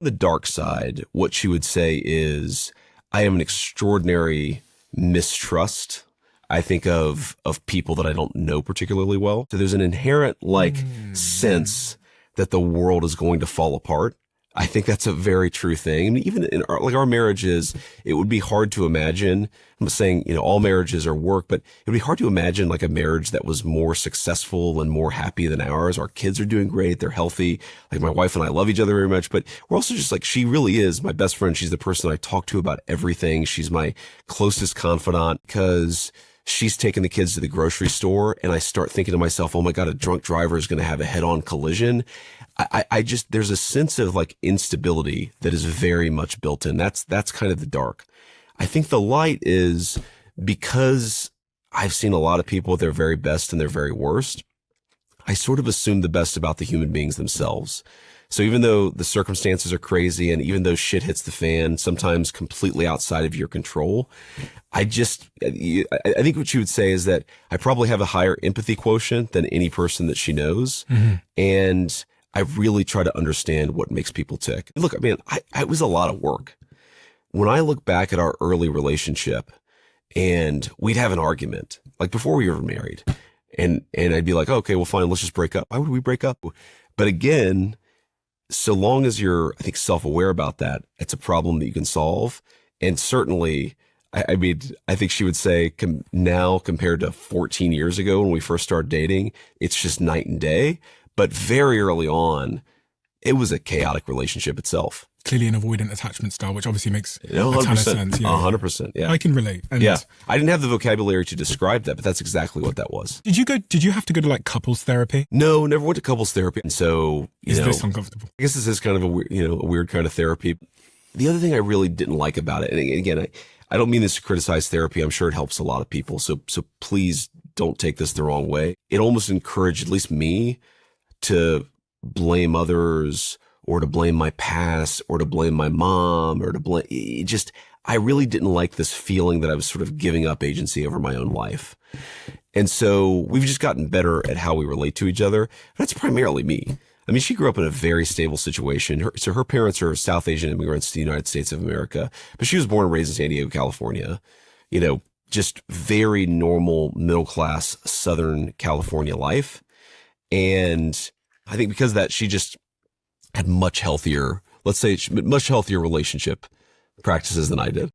The dark side, what she would say is, I am an extraordinary mistrust. I think of people that I don't know particularly well. So there's an inherent sense that the world is going to fall apart. I think that's a very true thing. I mean, even in our marriages, it would be hard to imagine. I'm not saying, all marriages are work, but it would be hard to imagine like a marriage that was more successful and more happy than ours. Our kids are doing great. They're healthy. Like my wife and I love each other very much, but we're also just like, she really is my best friend. She's the person I talk to about everything. She's my closest confidant because she's taking the kids to the grocery store and I start thinking to myself, oh my God, a drunk driver is going to have a head on collision. I just, there's a sense of like instability that is very much built in. That's kind of the dark. I think the light is because I've seen a lot of people at their very best and their very worst. I sort of assume the best about the human beings themselves. So even though the circumstances are crazy and even though shit hits the fan, sometimes completely outside of your control, I think what she would say is that I probably have a higher empathy quotient than any person that she knows. Mm-hmm. And I really try to understand what makes people tick. Look, man, it was a lot of work. When I look back at our early relationship and we'd have an argument, like before we were married, and I'd be like, oh, okay, well, fine, let's just break up. Why would we break up? But again, so long as you're, I think, self-aware about that, it's a problem that you can solve. And certainly, I mean, I think she would say now compared to 14 years ago when we first started dating, it's just night and day. But very early on, it was a chaotic relationship itself. Clearly an avoidant attachment style, which obviously makes a ton of sense. 100%. Yeah. I can relate. And yeah. I didn't have the vocabulary to describe that, but that's exactly what that was. Did you have to go to like couples therapy? No, never went to couples therapy. And so, is this uncomfortable? I guess this is kind of a weird kind of therapy. The other thing I really didn't like about it, and again, I don't mean this to criticize therapy. I'm sure it helps a lot of people. So please don't take this the wrong way. It almost encouraged, at least me, to blame others or to blame my past or to blame my mom or to blame I really didn't like this feeling that I was sort of giving up agency over my own life. And so we've just gotten better at how we relate to each other. That's primarily me. I mean, she grew up in a very stable situation. So her parents are South Asian immigrants to the United States of America, but she was born and raised in San Diego, California, just very normal middle-class Southern California life. And I think because of that, she just had much healthier relationship practices than I did.